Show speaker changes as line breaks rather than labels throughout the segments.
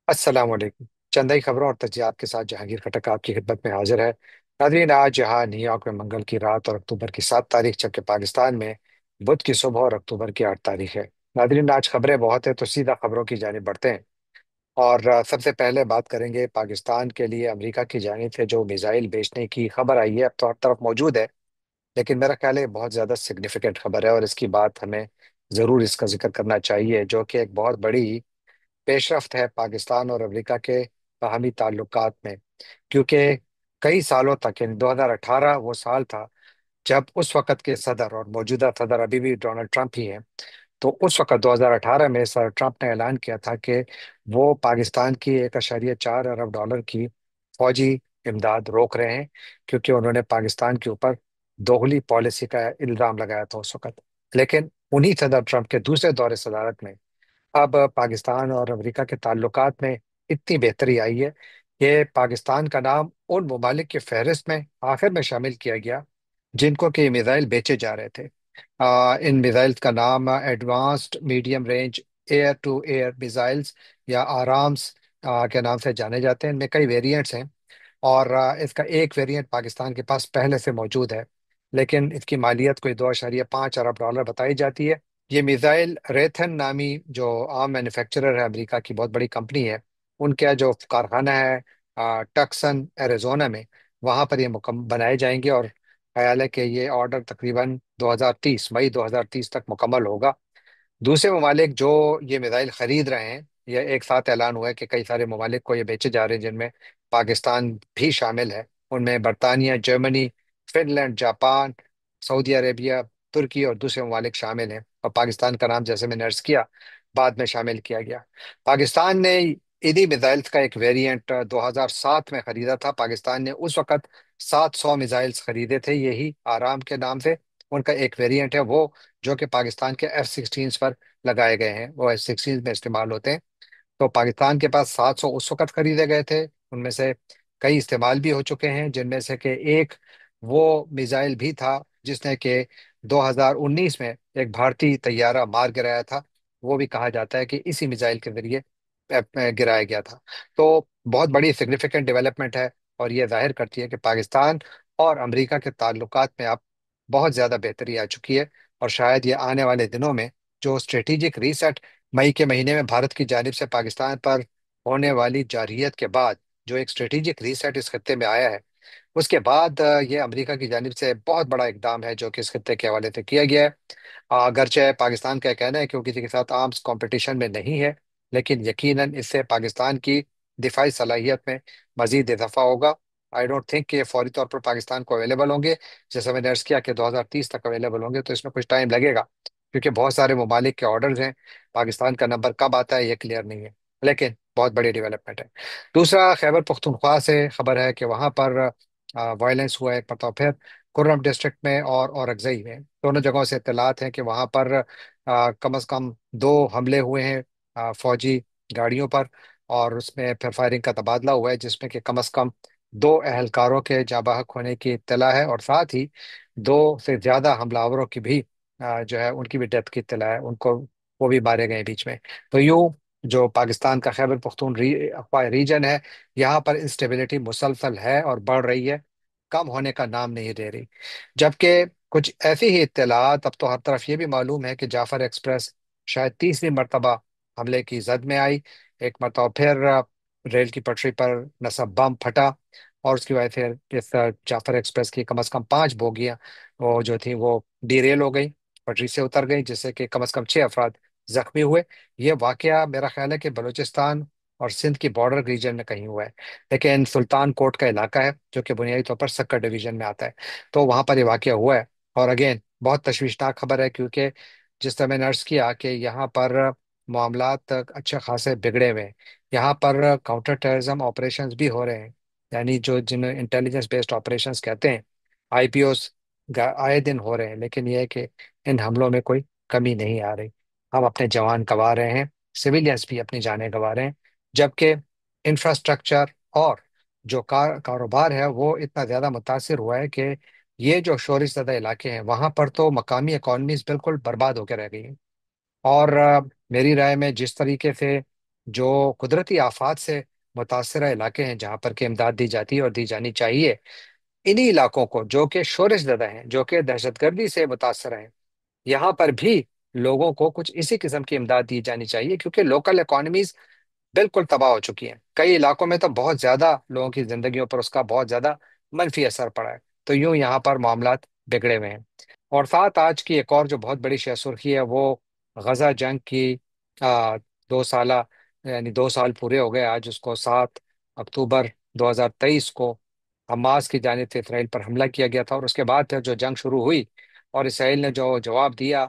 अस्सलाम वालेकुम। चंदाई खबरों और तजियात के साथ जहांगीर खटक आपकी खिदमत में हाजिर है। नादरीन, आज यहाँ न्यूयॉर्क में मंगल की रात और अक्टूबर की 7 तारीख, जबकि पाकिस्तान में बुध की सुबह और अक्टूबर की 8 तारीख है। नादरीन, आज खबरें बहुत है तो सीधा खबरों की जानिब बढ़ते हैं। और सबसे पहले बात करेंगे पाकिस्तान के लिए अमेरिका की जानिब से जो मिसाइल भेजने की खबर आई है। अब तो हर तरफ मौजूद है, लेकिन मेरा ख्याल है बहुत ज़्यादा सिग्निफिकेंट खबर है और इसकी बात हमें ज़रूर इसका जिक्र करना चाहिए, जो कि एक बहुत बड़ी पेशरफ्त है पाकिस्तान और अमेरिका के बाहमी ताल्लुकात में। क्योंकि कई सालों तक, यानी 2018 वो साल था जब उस वक्त के सदर, और मौजूदा सदर अभी भी डोनाल्ड ट्रंप ही हैं, तो उस वक्त 2018 में सर ट्रंप ने ऐलान किया था कि वो पाकिस्तान की 1.4 अरब डॉलर की फौजी इमदाद रोक रहे हैं, क्योंकि उन्होंने पाकिस्तान के ऊपर दोगली पॉलिसी का इल्जाम लगाया था उस वक्त। लेकिन उन्हीं सदर ट्रंप के दूसरे दौरे सदारत में अब पाकिस्तान और अमेरिका के ताल्लुकात में इतनी बेहतरी आई है कि पाकिस्तान का नाम उन ममालिक की फहरिस्त में आखिर में शामिल किया गया जिनको कि मिसाइल बेचे जा रहे थे। इन मिसाइल का नाम advanced medium range air to air missiles या आराम्स के नाम से जाने जाते हैं। इनमें कई वेरिएंट्स हैं और इसका एक वेरिएंट पाकिस्तान के पास पहले से मौजूद है, लेकिन इसकी मालियत कोई 2.5 अरब डॉलर बताई जाती है। ये मिसाइल रेथन नामी जो आम मैन्युफैक्चरर है, अमेरिका की बहुत बड़ी कंपनी है, उनका जो कारखाना है टक्सन एरिजोना में, वहाँ पर ये बनाए जाएंगे। और ख्याल है कि ये ऑर्डर तकरीबन 2030 मई 2030 तक मुकम्मल होगा। दूसरे ममालिक जो ये मिसाइल खरीद रहे हैं, ये एक साथ ऐलान हुआ है कि कई सारे ममालिक को ये बेचे जा रहे हैं, जिनमें पाकिस्तान भी शामिल है। उनमें बरतानिया, Germany, Finland, Japan, Saudi Arabia, तुर्की और दूसरे ममालिक शामिल हैं। और पाकिस्तान का नाम, जैसे मैंने अर्ज किया, बाद में शामिल किया गया। पाकिस्तान ने इन्हीं मिसाइल्स का एक वेरिएंट 2007 में खरीदा था। पाकिस्तान ने उस वक्त 700 मिसाइल्स खरीदे थे, यही आराम के नाम से। उनका एक वेरिएंट है वो, जो कि पाकिस्तान के F-16 पर लगाए गए हैं, वो F-16 में इस्तेमाल होते हैं। तो पाकिस्तान के पास 700 उस वक्त खरीदे गए थे, उनमें से कई इस्तेमाल भी हो चुके हैं, जिनमें से कि एक वो मिसाइल भी था जिसने कि 2019 में एक भारतीय तैयारा मार गिराया था। वो भी कहा जाता है कि इसी मिसाइल के जरिए गिराया गया था। तो बहुत बड़ी सिग्निफिकेंट डेवलपमेंट है और ये जाहिर करती है कि पाकिस्तान और अमेरिका के ताल्लुकात में अब बहुत ज़्यादा बेहतरी आ चुकी है। और शायद ये आने वाले दिनों में जो स्ट्रेटेजिक रीसेट मई के महीने में भारत की जानिब से पाकिस्तान पर होने वाली जारहियत के बाद, जो एक स्ट्रेटेजिक रीसेट इस खत्ते में आया है, उसके बाद ये अमेरिका की जानिब से बहुत बड़ा इकदाम है जो कि इस खत्ते के हवाले से किया गया है। अगरचे पाकिस्तान का कहना है कि वो किसी के साथ आर्म्स कंपटीशन में नहीं है, लेकिन यकीनन इससे पाकिस्तान की दिफाई सलाहियत में मजीद इजाफा होगा। आई डोंट थिंक कि ये फौरी तौर पर पाकिस्तान को अवेलेबल होंगे, जैसा मैंने अर्ज किया कि 2030 तक अवेलेबल होंगे, तो इसमें कुछ टाइम लगेगा, क्योंकि बहुत सारे ममालिक के ऑर्डर्स हैं। पाकिस्तान का नंबर कब आता है ये क्लियर नहीं है, लेकिन बहुत बड़ी डेवलपमेंट है। दूसरा, खैबर पख्तूनख्वा से खबर है कि वहां पर वायलेंस हुआ है एक मरतबा फिर, कुर्रम डिस्ट्रिक्ट में और औरंगजेई में। दोनों जगहों से इत्तलात हैं कि वहां पर कम से कम 2 हमले हुए हैं फौजी गाड़ियों पर, और उसमें फिर फायरिंग का तबादला हुआ है, जिसमें कि कम से कम 2 अहलकारों के जाँ बहक होने की इत्तला है, और साथ ही 2 से ज्यादा हमलावरों की भी जो है उनकी भी डेथ की इत्तला है, उनको वो भी मारे गए बीच में। तो यूं जो पाकिस्तान का खैबर पख्तून रीजन है, यहाँ पर इंस्टेबिलिटी मुसलसल है और बढ़ रही है, कम होने का नाम नहीं ले रही। जबकि कुछ ऐसी ही इत्तलात अब तो हर तरफ ये भी मालूम है कि जाफर एक्सप्रेस शायद तीसरी मरतबा हमले की जद में आई। एक मरतबा फिर रेल की पटरी पर नसब बम फटा, और उसकी वजह से इस जाफर एक्सप्रेस की कम से कम 5 बोगियां वो जो थी वो डीरेल हो गई, पटरी से उतर गई, जिससे कि कम से कम 6 अफराद जख्मी हुए। ये वाकया मेरा ख्याल है कि बलूचिस्तान और सिंध की बॉर्डर रीजन में कहीं हुआ है, लेकिन सुल्तान कोट का इलाका है जो कि बुनियादी तौर पर सक्कर डिवीजन में आता है, तो वहां पर ये वाकया हुआ है। और अगेन बहुत तशवीशनाक खबर है, क्योंकि जिस तरह मैंने अर्ज किया कि यहाँ पर मामलात अच्छे खासे बिगड़े हुए हैं। यहाँ पर काउंटर टेररिज्म ऑपरेशंस भी हो रहे हैं, यानी जो जिन्हें इंटेलिजेंस बेस्ड ऑपरेशंस कहते हैं, आईपीओस आए दिन हो रहे हैं। लेकिन यह है कि इन हमलों में कोई कमी नहीं आ रही। हम अपने जवान गंवा रहे हैं, सिविलियंस भी अपनी जानें गंवा रहे हैं, जबकि इंफ्रास्ट्रक्चर और जो कारोबार है वो इतना ज़्यादा मुतासिर हुआ है कि ये जो शोरश ज़दा इलाके हैं वहाँ पर तो मकामी इकॉनमीज बिल्कुल बर्बाद होकर रह गई हैं। और मेरी राय में जिस तरीके से जो कुदरती आफात से मुतासरह इलाके हैं जहाँ पर कि इमदाद दी जाती है और दी जानी चाहिए, इन्हीं इलाकों को जो कि शोरश ज़दा हैं, जो कि दहशतगर्दी से मुतासर हैं, यहाँ पर भी लोगों को कुछ इसी किस्म की इमदाद दी जानी चाहिए, क्योंकि लोकल इकोनॉमीज बिल्कुल तबाह हो चुकी हैं। कई इलाकों में तो बहुत ज्यादा लोगों की जिंदगियों पर उसका बहुत ज्यादा मनफी असर पड़ा है। तो यूं यहाँ पर मामलात बिगड़े हुए हैं। और साथ आज की एक और जो बहुत बड़ी सुर्खी है वो गजा जंग की। 2 साल, यानी 2 साल पूरे हो गए आज उसको। 7 अक्टूबर 2023 को हमास की जानिब से इसराइल पर हमला किया गया था, और उसके बाद फिर जो जंग शुरू हुई और इसराइल ने जो जवाब दिया,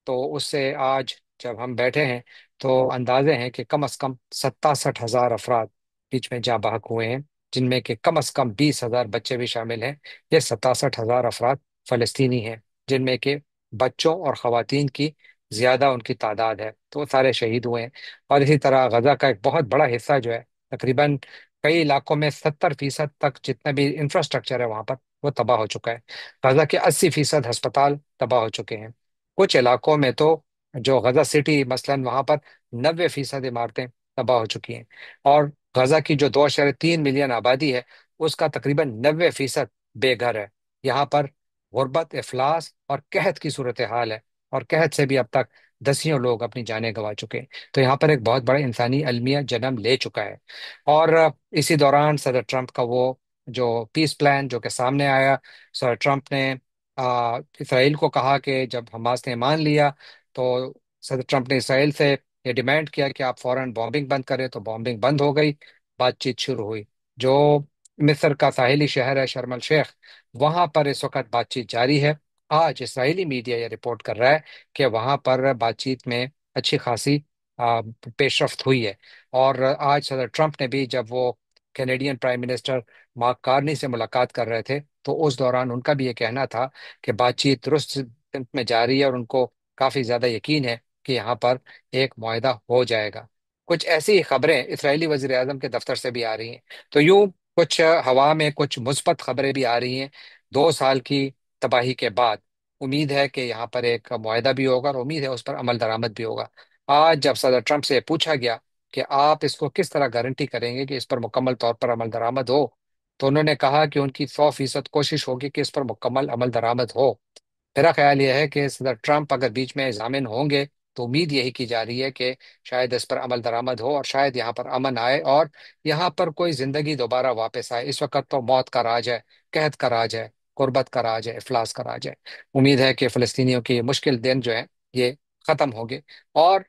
तो उससे आज जब हम बैठे हैं तो अंदाजे हैं कि कम से कम 67,000 अफराद बीच में जाँ बहक हुए हैं, जिनमें कि कम से कम 20,000 बच्चे भी शामिल हैं। ये 67,000 अफराद फलस्तीनी हैं, जिनमें कि बच्चों और ख़वातीन की ज़्यादा उनकी तादाद है। तो वो सारे शहीद हुए हैं। और इसी तरह गजा का एक बहुत बड़ा हिस्सा जो है, तकरीबन कई इलाकों में 70% तक जितना भी इंफ्रास्ट्रक्चर है वहाँ पर, वो तबाह हो चुका है। गजा के 80% अस्पताल तबाह हो चुके हैं। कुछ इलाकों में तो, जो गजा सिटी मसलन, वहाँ पर 90% इमारतें तबाह हो चुकी हैं। और गजा की जो 2.3 मिलियन आबादी है, उसका तकरीबन 90% बेघर है। यहाँ पर गुर्बत, इफलास और कहत की सूरत हाल है। और कहत से भी अब तक दसियों लोग अपनी जानें गंवा चुके हैं। तो यहाँ पर एक बहुत बड़ा इंसानी अलमिया जन्म ले चुका है। और इसी दौरान सदर ट्रंप का वो जो पीस प्लान जो कि सामने आया, सदर ट्रंप ने इसराइल को कहा कि जब हमास ने मान लिया, तो सदर ट्रंप ने इसराइल से ये डिमांड किया कि आप फौरन बॉम्बिंग बंद करें। तो बॉम्बिंग बंद हो गई, बातचीत शुरू हुई। जो मिस्र का साहिली शहर है शर्म अल शेख, वहां पर इस वक्त बातचीत जारी है। आज इसराइली मीडिया ये रिपोर्ट कर रहा है कि वहां पर बातचीत में अच्छी खासी पेशरफ्त हुई है। और आज सदर ट्रंप ने भी, जब वो Canadian prime minister mark Carney से मुलाकात कर रहे थे, तो उस दौरान उनका भी ये कहना था कि बातचीत दुरुस्त में जारी है और उनको काफी ज्यादा यकीन है कि यहाँ पर एक मुआहदा हो जाएगा। कुछ ऐसी ही खबरें इसराइली वजीर आजम के दफ्तर से भी आ रही हैं। तो यूं कुछ हवा में कुछ मुस्बत खबरें भी आ रही हैं। 2 साल की तबाही के बाद उम्मीद है कि यहाँ पर एक मुआहदा भी होगा, और उम्मीद है उस पर अमल दरामद भी होगा। आज जब सदर ट्रंप से पूछा गया कि आप इसको किस तरह गारंटी करेंगे कि इस पर मुकम्मल तौर पर अमल दरामद हो, तो उन्होंने कहा कि उनकी 100% कोशिश होगी कि इस पर मुकम्मल अमल दरामद हो। मेरा ख्याल यह है कि सदर ट्रंप अगर बीच में जामिन होंगे, तो उम्मीद यही की जा रही है कि शायद इस पर अमल दरामद हो और शायद यहाँ पर अमन आए और यहाँ पर कोई जिंदगी दोबारा वापस आए। इस वक्त तो मौत का राज है, कहत का राज है, गुर्बत का राज है, इफलास का राज है। उम्मीद है कि फ़लस्तीनियों के मुश्किल दिन जो है ये खत्म होंगे, और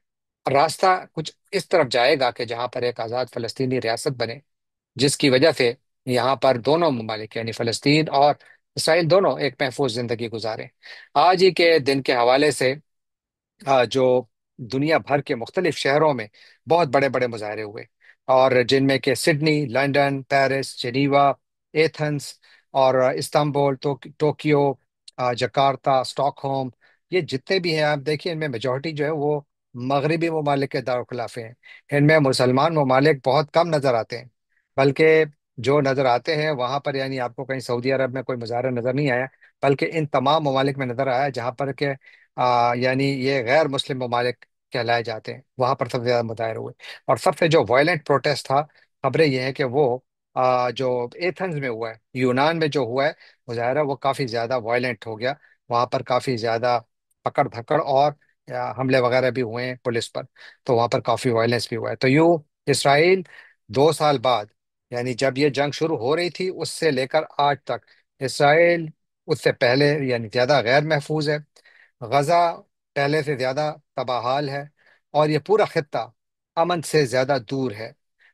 रास्ता कुछ इस तरफ जाएगा कि जहाँ पर एक आज़ाद फ़लस्तीनी रियासत बने, जिसकी वजह से यहाँ पर दोनों ममालिक यानी फ़लस्तीन और इसराइल दोनों एक महफूज जिंदगी गुजारें। आज ही के दिन के हवाले से जो दुनिया भर के मुख्तलिफ शहरों में बहुत बड़े बड़े मुजाहरे हुए, और जिनमें के Sydney, London, Paris, Geneva, Athens और इस्तांबुल, टोक्यो, जकार्ता, स्टॉकहोम, ये जितने भी हैं आप देखिए, इनमें मेजॉरिटी जो है वो मगरबी ममालिक के दारखिलाफे हैं। इनमें मुसलमान ममालिक बहुत कम नजर आते हैं। बल्कि जो नजर आते हैं वहां पर, यानी आपको कहीं सऊदी अरब में कोई मुजाहरा नजर नहीं आया, बल्कि इन तमाम ममालिक में नजर आया जहां पर के यानी ये गैर मुस्लिम ममालिक कहलाए जाते हैं, वहां पर सबसे ज्यादा मुजाहिर हुए। और सबसे जो वायलेंट प्रोटेस्ट था, खबरें ये हैं कि वो जो एथेंस में हुआ है, यूनान में जो हुआ है मुजाहरा, वो काफी ज्यादा वायलेंट हो गया। वहां पर काफी ज्यादा पकड़ धकड़ और हमले वगैरह भी हुए हैं पुलिस पर। तो वहां पर काफी वायलेंस भी हुआ है। तो यूं इसराइल 2 साल बाद, यानी जब ये जंग शुरू हो रही थी उससे लेकर आज तक, इसराइल उससे पहले यानी ज्यादा गैर महफूज है। गजा पहले से ज्यादा तबाहाल है, और ये पूरा खित्ता अमन से ज्यादा दूर है।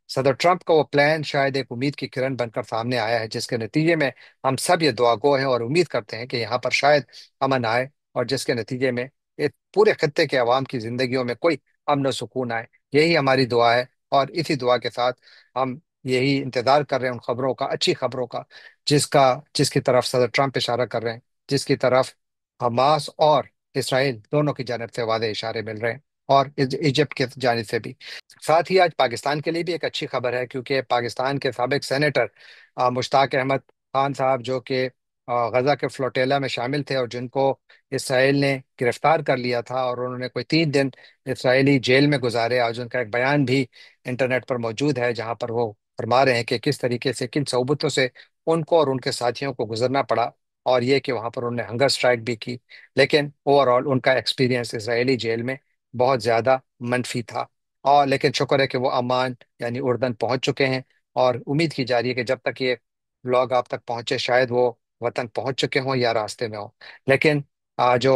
सदर ट्रंप का वो प्लान शायद एक उम्मीद की किरण बनकर सामने आया है, जिसके नतीजे में हम सब ये दुआगो हैं और उम्मीद करते हैं कि यहाँ पर शायद अमन आए, और जिसके नतीजे में एक पूरे खित्ते के अवाम की जिंदगियों में कोई अमन और सुकून आए। यही हमारी दुआ है। और इसी दुआ के साथ हम यही इंतजार कर रहे हैं उन खबरों का, अच्छी खबरों का, जिसका जिसकी तरफ सदर ट्रंप इशारा कर रहे हैं, जिसकी तरफ हमास और इसराइल दोनों की जानब से वादे इशारे मिल रहे हैं, और इजिप्ट की जानिब से भी। साथ ही आज पाकिस्तान के लिए भी एक अच्छी खबर है, क्योंकि पाकिस्तान के साबिक सेनेटर मुश्ताक अहमद खान साहब, जो कि غزہ کے فلوٹیلا میں شامل تھے اور جن کو اسرائیل نے گرفتار کر لیا تھا، اور انہوں نے کوئی 3 دن اسرائیلی جیل میں گزارے، اور جن کا ایک بیان بھی انٹرنیٹ پر موجود ہے جہاں پر وہ فرما رہے ہیں کہ کس طریقے سے، کن صعوبتوں سے ان کو اور ان کے ساتھیوں کو گزرنا پڑا، اور یہ کہ وہاں پر انہوں نے ہنگر اسٹرائک بھی کی، لیکن اوور آل ان کا ایکسپیرینس اسرائیلی جیل میں بہت زیادہ منفی تھا۔ اور لیکن شکر ہے کہ وہ امان یعنی اردن پہنچ چکے ہیں، اور امید کی جا رہی ہے کہ جب تک یہ لوگ آپ تک پہنچے شاید وہ وطن پہنچ چکے ہوں یا راستے میں ہوں۔ لیکن جو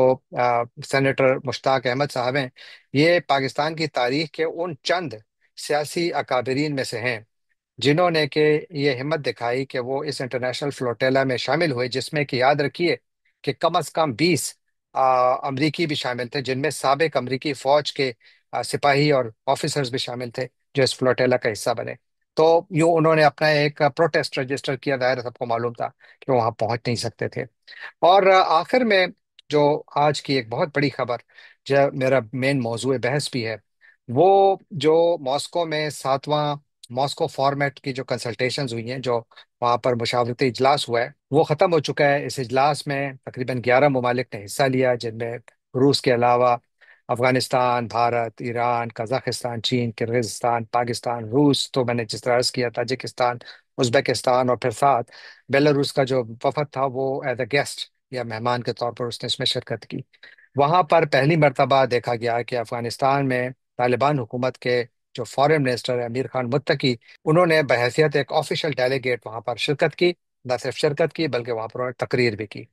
سینیٹر مشتاق احمد صاحب ہیں، یہ پاکستان کی تاریخ کے ان چند سیاسی اکابرین میں سے ہیں جنہوں نے کہ یہ ہمت دکھائی کہ وہ اس انٹرنیشنل فلوٹیلا میں شامل ہوئے، جس میں کہ یاد رکھیے کہ کم از کم 20 امریکی بھی شامل تھے، جن میں سابق امریکی فوج کے سپاہی اور آفیسرز بھی شامل تھے جو اس فلوٹیلا کا حصہ بنے۔ تو یوں انہوں نے اپنا ایک پروٹیسٹ رجسٹر کیا، ظاہر ہے سب کو معلوم تھا کہ وہ وہاں پہنچ نہیں سکتے تھے۔ اور آخر میں جو آج کی ایک بہت بڑی خبر، جو میرا مین موضوع بحث بھی ہے، وہ جو ماسکو میں 7واں ماسکو فارمیٹ کی جو کنسلٹیشنز ہوئی ہیں، جو وہاں پر مشاورتی اجلاس ہوا ہے، وہ ختم ہو چکا ہے۔ اس اجلاس میں تقریباً 11 ممالک نے حصہ لیا، جن میں روس کے علاوہ افغانستان، بھارت، ایران، قزاقستان، چین، کرغزستان، پاکستان، روس تو میں نے جس طرح عرض کیا، تاجکستان، ازبکستان، اور پھر ساتھ بیلاروس کا جو وفد تھا وہ ایز اے گیسٹ یا مہمان کے طور پر اس نے اس میں شرکت کی۔ وہاں پر پہلی مرتبہ دیکھا گیا کہ افغانستان میں طالبان حکومت کے جو فارن منسٹر امیر خان متقی، انہوں نے بحیثیت ایک آفیشل ڈیلیگیٹ وہاں پر شرکت کی، نہ صرف شرکت کی بلکہ وہاں پر انہوں نے تقریر بھی کی۔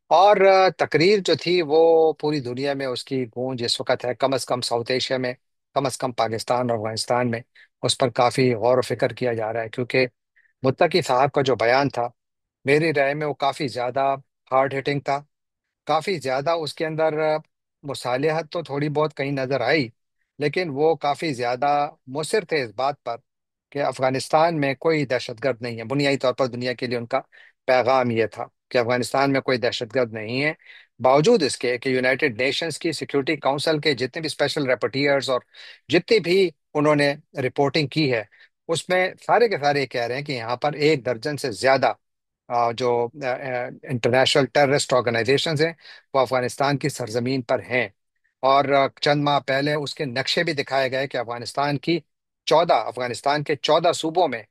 اور تقریر جو تھی وہ پوری دنیا میں اس کی گونج اس وقت ہے، کم از کم ساؤتھ ایشیا میں، کم از کم پاکستان اور افغانستان میں اس پر کافی غور و فکر کیا جا رہا ہے، کیونکہ متقی صاحب کا جو بیان تھا میری رائے میں وہ کافی زیادہ ہارڈ ہٹنگ تھا، کافی زیادہ اس کے اندر مصالحت تو تھوڑی بہت کہیں نظر آئی، لیکن وہ کافی زیادہ مصر تھے اس بات پر کہ افغانستان میں کوئی دہشت گرد نہیں ہے۔ بنیادی طور پر دنیا کے لیے ان کا پیغام یہ تھا کہ افغانستان میں کوئی دہشت گرد نہیں ہے، باوجود اس کے کہ یونائٹڈ نیشنز کی سیکیورٹی کونسل کے جتنے بھی اسپیشل رپورٹیئرز اور جتنی بھی انہوں نے رپورٹنگ کی ہے، اس میں سارے کے سارے یہ کہہ رہے ہیں کہ یہاں پر 1 درجن سے زیادہ جو انٹرنیشنل ٹیررسٹ آرگنائزیشنز ہیں وہ افغانستان کی سرزمین پر ہیں۔ اور چند ماہ پہلے اس کے نقشے بھی دکھائے گئے کہ افغانستان کے 14 صوبوں میں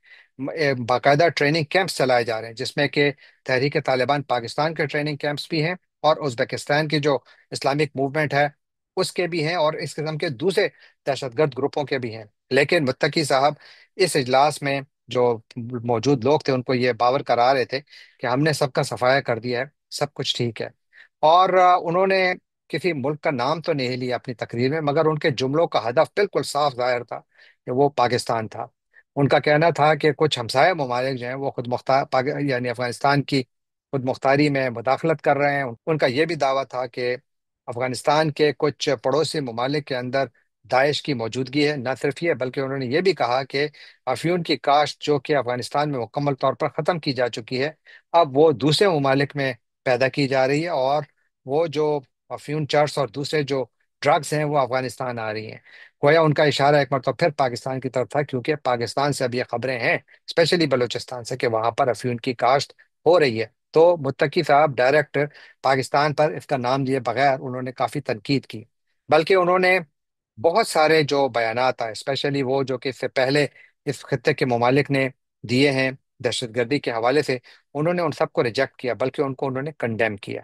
باقاعدہ ٹریننگ کیمپس چلائے جا رہے ہیں، جس میں کہ تحریک طالبان پاکستان کے ٹریننگ کیمپس بھی ہیں، اور ازبکستان کی جو اسلامک موومنٹ ہے اس کے بھی ہیں، اور اس قسم کے دوسرے دہشت گرد گروپوں کے بھی ہیں۔ لیکن متقی صاحب اس اجلاس میں جو موجود لوگ تھے ان کو یہ باور کرا رہے تھے کہ ہم نے سب کا صفایا کر دیا ہے، سب کچھ ٹھیک ہے۔ اور انہوں نے کسی ملک کا نام تو نہیں لیا اپنی تقریر میں، مگر ان کے جملوں کا ہدف بالکل صاف ظاہر تھا کہ وہ پاکستان تھا۔ ان کا کہنا تھا کہ کچھ ہمسایہ ممالک جو ہیں وہ خود مختار یعنی افغانستان کی خود مختاری میں مداخلت کر رہے ہیں۔ ان کا یہ بھی دعویٰ تھا کہ افغانستان کے کچھ پڑوسی ممالک کے اندر داعش کی موجودگی ہے۔ نہ صرف یہ بلکہ انہوں نے یہ بھی کہا کہ افیون کی کاشت جو کہ افغانستان میں مکمل طور پر ختم کی جا چکی ہے، اب وہ دوسرے ممالک میں پیدا کی جا رہی ہے، اور وہ جو افیون چرس اور دوسرے جو ڈرگز ہیں وہ افغانستان آ رہی ہیں۔ گویا ان کا اشارہ ایک مرتبہ پھر پاکستان کی طرف تھا، کیونکہ پاکستان سے اب یہ خبریں ہیں، اسپیشلی بلوچستان سے، کہ وہاں پر افیون کی کاشت ہو رہی ہے۔ تو متقی صاحب ڈائریکٹ پاکستان پر اس کا نام لیے بغیر انہوں نے کافی تنقید کی، بلکہ انہوں نے بہت سارے جو بیانات آئے، اسپیشلی وہ جو کہ اس سے پہلے اس خطے کے ممالک نے دیے ہیں دہشت گردی کے حوالے سے، انہوں نے ان سب کو ریجیکٹ کیا، بلکہ ان کو انہوں نے کنڈیم کیا۔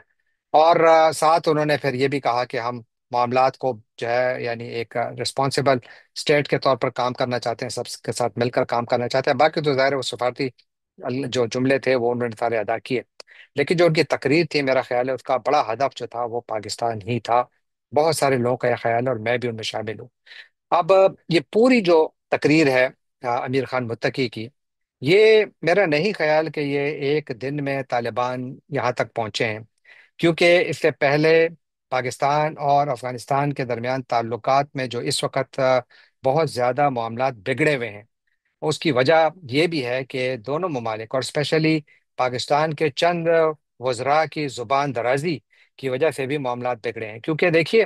اور ساتھ انہوں نے پھر یہ بھی کہا کہ ہم معاملات کو جو ہے یعنی ایک رسپانسیبل اسٹیٹ کے طور پر کام کرنا چاہتے ہیں، سب کے ساتھ مل کر کام کرنا چاہتے ہیں۔ باقی تو ظاہر ہے وہ سفارتی جو جملے تھے وہ انہوں نے سارے ادا کیے، لیکن جو ان کی تقریر تھی میرا خیال ہے اس کا بڑا ہدف جو تھا وہ پاکستان ہی تھا۔ بہت سارے لوگوں کا یہ خیال ہے اور میں بھی ان میں شامل ہوں۔ اب یہ پوری جو تقریر ہے امیر خان متقی کی، یہ میرا نہیں خیال کہ یہ ایک دن میں طالبان یہاں تک پہنچے ہیں، کیونکہ اس سے پہلے پاکستان اور افغانستان کے درمیان تعلقات میں جو اس وقت بہت زیادہ معاملات بگڑے ہوئے ہیں، اس کی وجہ یہ بھی ہے کہ دونوں ممالک اور اسپیشلی پاکستان کے چند وزراء کی زبان درازی کی وجہ سے بھی معاملات بگڑے ہیں۔ کیونکہ دیکھیے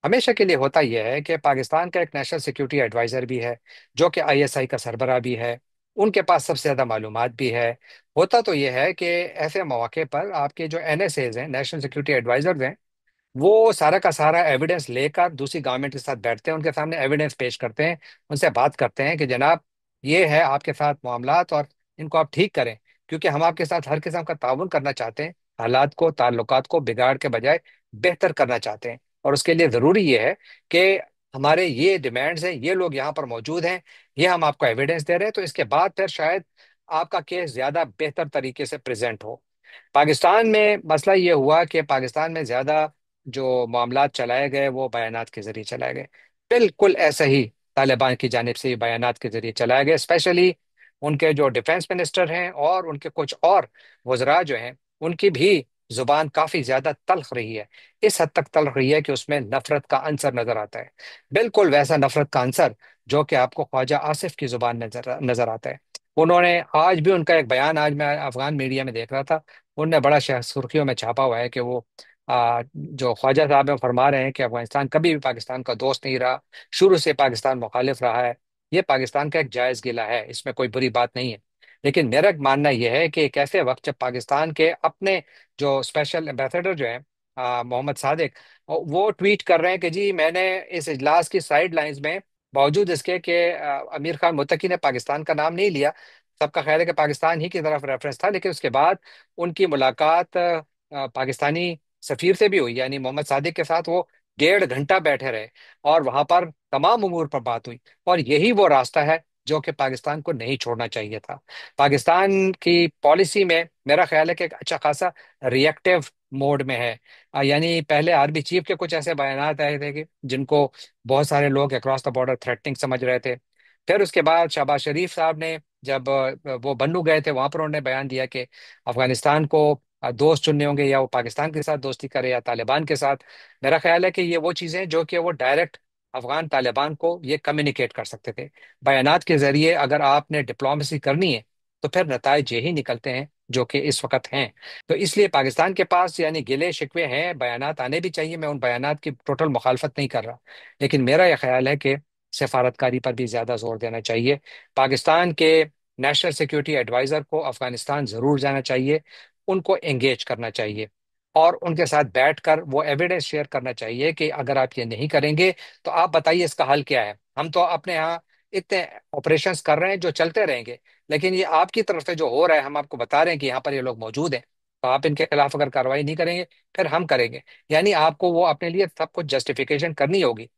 ہمیشہ کے لیے ہوتا یہ ہے کہ پاکستان کا ایک نیشنل سیکیورٹی ایڈوائزر بھی ہے جو کہ ISI کا سربراہ بھی ہے، उनके पास सबसे ज़्यादा मालूमात भी है। होता तो ये है कि ऐसे मौके पर आपके जो NSAs हैं, नेशनल सिक्योरिटी एडवाइजर्स हैं, वो सारा का सारा एविडेंस लेकर दूसरी गवर्नमेंट के साथ बैठते हैं, उनके सामने एविडेंस पेश करते हैं, उनसे बात करते हैं कि जनाब ये है आपके साथ मामलात और इनको आप ठीक करें, क्योंकि हम आपके साथ हर किस्म का ताउन करना चाहते हैं, हालात को ताल्लुकात को बिगाड़ के बजाय बेहतर करना चाहते हैं। और उसके लिए ज़रूरी ये है कि हमारे ये डिमांड्स हैं, ये लोग यहाँ पर मौजूद हैं, ये हम आपको एविडेंस दे रहे हैं, तो इसके बाद फिर शायद आपका केस ज़्यादा बेहतर तरीके से प्रेजेंट हो। पाकिस्तान में मसला ये हुआ कि पाकिस्तान में ज्यादा जो मामलात चलाए गए वो बयानात के जरिए चलाए गए। बिल्कुल ऐसा ही तालिबान की जानिब से बयानात के जरिए चलाए गए, स्पेशली उनके जो डिफेंस मिनिस्टर हैं और उनके कुछ और वज़रा जो हैं, उनकी भी जुबान काफी ज्यादा तल्ख रही है। इस हद तक तल्ख रही है कि उसमें नफरत का अंसर नजर आता है, बिल्कुल वैसा नफरत का अंसर जो कि आपको ख्वाजा आसिफ की जुबान में नजर नजर आता है। उन्होंने आज भी उनका एक बयान, आज मैं अफगान मीडिया में देख रहा था, उनने बड़ा सुर्खियों में छापा हुआ है कि वो जो ख्वाजा साहब हैं फरमा रहे हैं कि अफगानिस्तान कभी भी पाकिस्तान का दोस्त नहीं रहा, शुरू से पाकिस्तान मुखालिफ रहा है। ये पाकिस्तान का एक जायज़ गिला है, इसमें कोई बुरी बात नहीं है। लेकिन मेरा मानना यह है कि एक ऐसे वक्त जब पाकिस्तान के अपने जो स्पेशल एम्बेसडर जो हैं, मोहम्मद सादिक, वो ट्वीट कर रहे हैं कि जी मैंने इस इजलास की साइड लाइंस में, बावजूद इसके कि अमीर खान मुत्तकी ने पाकिस्तान का नाम नहीं लिया, सबका ख्याल है कि पाकिस्तान ही की तरफ रेफरेंस था, लेकिन उसके बाद उनकी मुलाकात पाकिस्तानी सफीर से भी हुई, यानी मोहम्मद सादिक के साथ वो 1.5 घंटा बैठे रहे और वहां पर तमाम उमूर पर बात हुई। और यही वो रास्ता है जो कि पाकिस्तान को नहीं छोड़ना चाहिए था। पाकिस्तान की पॉलिसी में मेरा ख्याल है कि एक अच्छा खासा रिएक्टिव मोड में है। यानी पहले आर्मी चीफ के कुछ ऐसे बयानात आए थे कि जिनको बहुत सारे लोग अक्रॉस द बॉर्डर थ्रेटनिंग समझ रहे थे। फिर उसके बाद शहबाज शरीफ साहब ने जब वो बन्नू गए थे, वहां पर उन्होंने बयान दिया कि अफगानिस्तान को दोस्त चुनने होंगे, या वो पाकिस्तान के साथ दोस्ती करे या तालिबान के साथ। मेरा ख्याल है कि ये वो चीज़ें हैं जो कि वो डायरेक्ट अफगान तालिबान को ये कम्युनिकेट कर सकते थे। बयानात के जरिए अगर आपने डिप्लोमेसी करनी है तो फिर नताइज यही निकलते हैं जो कि इस वक्त हैं। तो इसलिए पाकिस्तान के पास यानी गिले शिकवे हैं, बयानात आने भी चाहिए, मैं उन बयानात की टोटल मुखालफत नहीं कर रहा, लेकिन मेरा यह ख्याल है कि सफारतकारी पर भी ज्यादा जोर देना चाहिए। पाकिस्तान के नेशनल सिक्योरिटी एडवाइजर को अफगानिस्तान जरूर जाना चाहिए, उनको एंगेज करना चाहिए और उनके साथ बैठकर वो एविडेंस शेयर करना चाहिए कि अगर आप ये नहीं करेंगे तो आप बताइए इसका हल क्या है। हम तो अपने यहाँ इतने ऑपरेशंस कर रहे हैं जो चलते रहेंगे, लेकिन ये आपकी तरफ से जो हो रहा है, हम आपको बता रहे हैं कि यहाँ पर ये लोग मौजूद हैं, तो आप इनके खिलाफ अगर कार्रवाई नहीं करेंगे फिर हम करेंगे। यानी आपको वो अपने लिए सब कुछ जस्टिफिकेशन करनी होगी।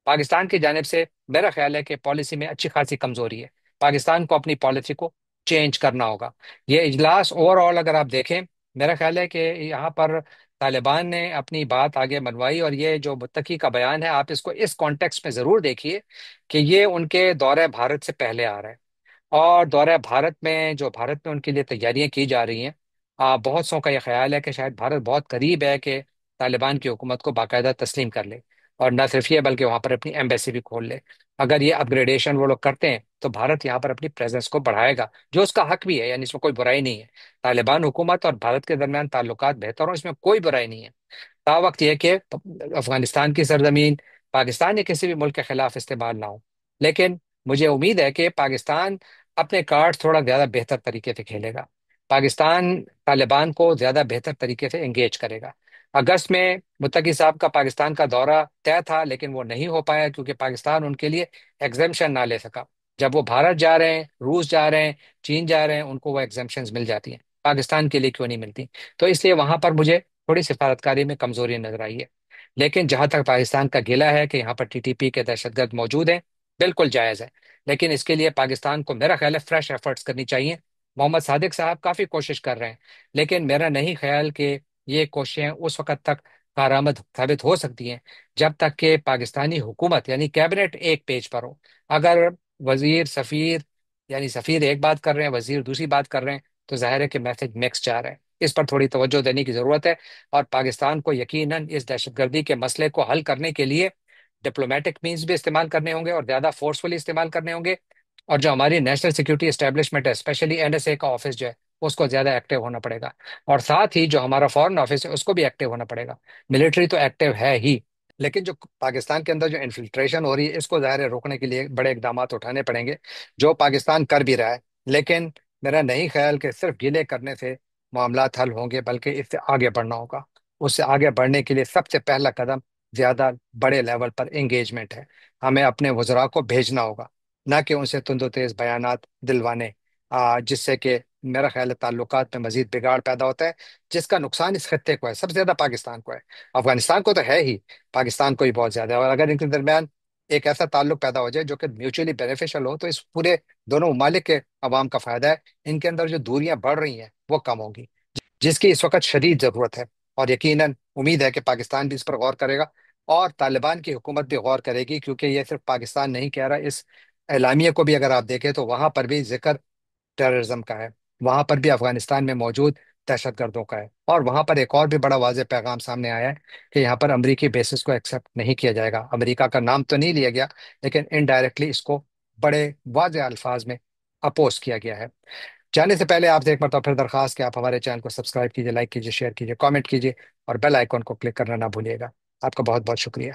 पाकिस्तान की जानिब से मेरा ख्याल है कि पॉलिसी में अच्छी खासी कमजोरी है, पाकिस्तान को अपनी पॉलिसी को चेंज करना होगा। ये इजलास ओवरऑल अगर आप देखें, मेरा ख्याल है कि यहाँ पर तालिबान ने अपनी बात आगे मनवाई, और ये जो मुत्तकी का बयान है आप इसको इस कॉन्टेक्स्ट में ज़रूर देखिए कि ये उनके दौरे भारत से पहले आ रहा है। और दौरे भारत में जो भारत में उनके लिए तैयारियां की जा रही हैं, बहुत सौ का यह ख्याल है कि शायद भारत बहुत करीब है कि तालिबान की हुकूमत को बाकायदा तस्लीम कर ले, और न सिर्फ ये बल्कि वहाँ पर अपनी एम्बेसी भी खोल ले। अगर ये अपग्रेडेशन वो लोग करते हैं तो भारत यहाँ पर अपनी प्रेजेंस को बढ़ाएगा, जो उसका हक भी है, यानी इसमें कोई बुराई नहीं है। तालिबान हुकूमत और भारत के दरमियान ताल्लुकात बेहतर हो, इसमें कोई बुराई नहीं है। वक्त यह कि अफगानिस्तान की सरजमीन पाकिस्तान या किसी भी मुल्क के खिलाफ इस्तेमाल ना हो। लेकिन मुझे उम्मीद है कि पाकिस्तान अपने कार्ड थोड़ा ज्यादा बेहतर तरीके से खेलेगा। पाकिस्तान तालिबान को ज्यादा बेहतर तरीके से एंगेज करेगा। अगस्त में मुत्तकी साहब का पाकिस्तान का दौरा तय था, लेकिन वो नहीं हो पाया क्योंकि पाकिस्तान उनके लिए एग्जेम्पशन ना ले सका। जब वो भारत जा रहे हैं, रूस जा रहे हैं, चीन जा रहे हैं, उनको वो एग्जेम्पशन मिल जाती हैं, पाकिस्तान के लिए क्यों नहीं मिलती? तो इसलिए वहां पर मुझे थोड़ी सिफारतकारी में कमजोरी नजर आई है। लेकिन जहां तक पाकिस्तान का गिला है कि यहाँ पर TTP के दहशतगर्द मौजूद हैं, बिल्कुल जायज़ है। लेकिन इसके लिए पाकिस्तान को मेरा ख्याल है फ्रेश एफर्ट्स करनी चाहिए। मोहम्मद सादिक साहब काफ़ी कोशिश कर रहे हैं, लेकिन मेरा नहीं ख्याल कि ये कोशिशें उस वक्त तक कारामद साबित हो सकती हैं जब तक कि पाकिस्तानी हुकूमत यानी कैबिनेट एक पेज पर हो। अगर वजीर सफ़ीर यानी सफ़ीर एक बात कर रहे हैं, वजीर दूसरी बात कर रहे हैं, तो जाहिर है कि मैसेज मिक्स जा रहा है। इस पर थोड़ी तवज्जो देने की ज़रूरत है। और पाकिस्तान को यकीनन इस दहशतगर्दी के मसले को हल करने के लिए डिप्लोमेटिक मीन्स भी इस्तेमाल करने होंगे और ज़्यादा फोर्सफुली इस्तेमाल करने होंगे। और जो हमारी नेशनल सिक्योरिटी एस्टेब्लिशमेंट है, स्पेशली NSA का ऑफिस जो है, उसको ज़्यादा एक्टिव होना पड़ेगा। और साथ ही जो हमारा फॉरेन ऑफिस है उसको भी एक्टिव होना पड़ेगा। मिलिट्री तो एक्टिव है ही, लेकिन जो पाकिस्तान के अंदर जो इन्फिल्ट्रेशन हो रही है, इसको ज़ाहिर है रोकने के लिए बड़े इकदाम उठाने पड़ेंगे, जो पाकिस्तान कर भी रहा है। لیکن میرا نہیں خیال کہ صرف گلے کرنے سے معاملات حل ہوں گے، بلکہ اس سے آگے بڑھنا ہوگا۔ اس سے آگے بڑھنے کے لیے سب سے پہلا قدم زیادہ بڑے لیول پر انگیجمنٹ ہے۔ ہمیں اپنے وزراء کو بھیجنا ہوگا، نہ کہ ان سے تند و تیز بیانات دلوانے، جس سے کہ میرا خیال ہے تعلقات میں مزید بگاڑ پیدا ہوتا ہے، جس کا نقصان اس خطے کو ہے، سب سے زیادہ پاکستان کو ہے۔ افغانستان کو تو ہے ہی، پاکستان کو ہی بہت زیادہ ہے، اور اگر ان کے درمیان ایک ایسا تعلق پیدا ہو جائے جو کہ میوچولی بینیفیشل ہو، تو اس پورے دونوں ممالک کے عوام کا فائدہ ہے۔ ان کے اندر جو دوریاں بڑھ رہی ہیں وہ کم ہوں گی، جس کی اس وقت شدید ضرورت ہے۔ اور یقیناً امید ہے کہ پاکستان بھی اس پر غور کرے گا، اور طالبان کی حکومت بھی غور کرے گی، کیونکہ یہ صرف پاکستان نہیں کہہ رہا، اس اعلامیے کو بھی اگر آپ دیکھیں تو وہاں پر بھی ذکر ٹیررزم کا ہے، وہاں پر بھی افغانستان میں موجود دہشت گردوں کا ہے، اور وہاں پر ایک اور بھی بڑا واضح پیغام سامنے آیا ہے کہ یہاں پر امریکی بیسس کو ایکسیپٹ نہیں کیا جائے گا۔ امریکہ کا نام تو نہیں لیا گیا، لیکن انڈائریکٹلی اس کو بڑے واضح الفاظ میں اپوز کیا گیا ہے۔ جانے سے پہلے آپ سے ایک مرتبہ پھر درخواست کہ آپ ہمارے چینل کو سبسکرائب کیجیے، لائک کیجیے، شیئر کیجیے، کامنٹ کیجیے، اور بیل آئیکن کو کلک کرنا نہ بھولیے گا۔ آپ کا بہت بہت شکریہ۔